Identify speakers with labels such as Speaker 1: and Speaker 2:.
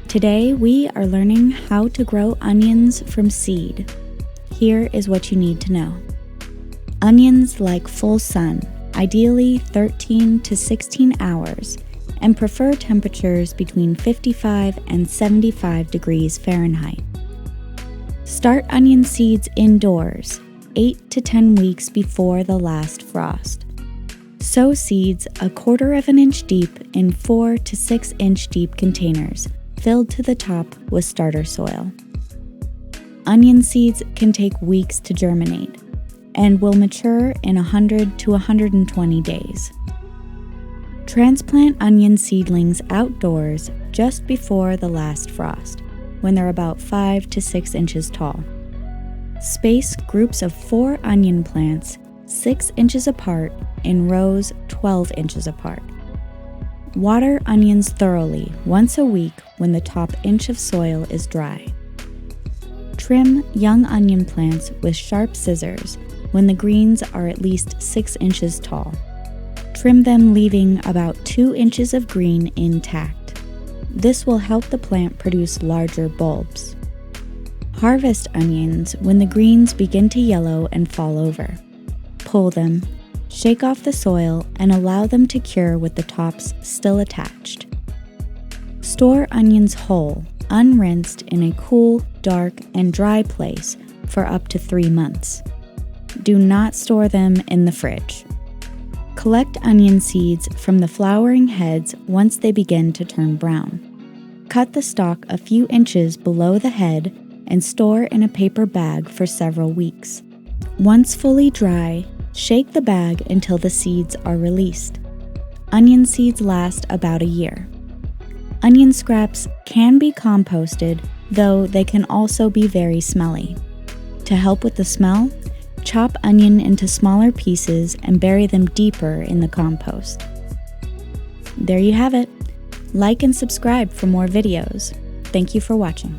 Speaker 1: Today we are learning how to grow onions from seed. Here is what you need to know. Onions like full sun, ideally 13 to 16 hours, and prefer temperatures between 55 and 75 degrees Fahrenheit. Start onion seeds indoors, 8 to 10 weeks before the last frost. Sow seeds 1/4 inch deep in 4 to 6 inch deep containers, filled to the top with starter soil. Onion seeds can take weeks to germinate and will mature in 100 to 120 days. Transplant onion seedlings outdoors just before the last frost, when they're about 5 to 6 inches tall. Space groups of 4 onion plants 6 inches apart in rows 12 inches apart. Water onions thoroughly once a week when the top inch of soil is dry. Trim young onion plants with sharp scissors when the greens are at least 6 inches tall. Trim them leaving about 2 inches of green intact. This will help the plant produce larger bulbs. Harvest onions when the greens begin to yellow and fall over. Pull them, shake off the soil, and allow them to cure with the tops still attached. Store onions whole, unrinsed, in a cool, dark, and dry place for up to 3 months. Do not store them in the fridge. Collect onion seeds from the flowering heads once they begin to turn brown. Cut the stalk a few inches below the head and store in a paper bag for several weeks. Once fully dry, shake the bag until the seeds are released. Onion seeds last about a year. Onion scraps can be composted, though they can also be very smelly. To help with the smell, chop onion into smaller pieces and bury them deeper in the compost. There you have it. Like and subscribe for more videos. Thank you for watching.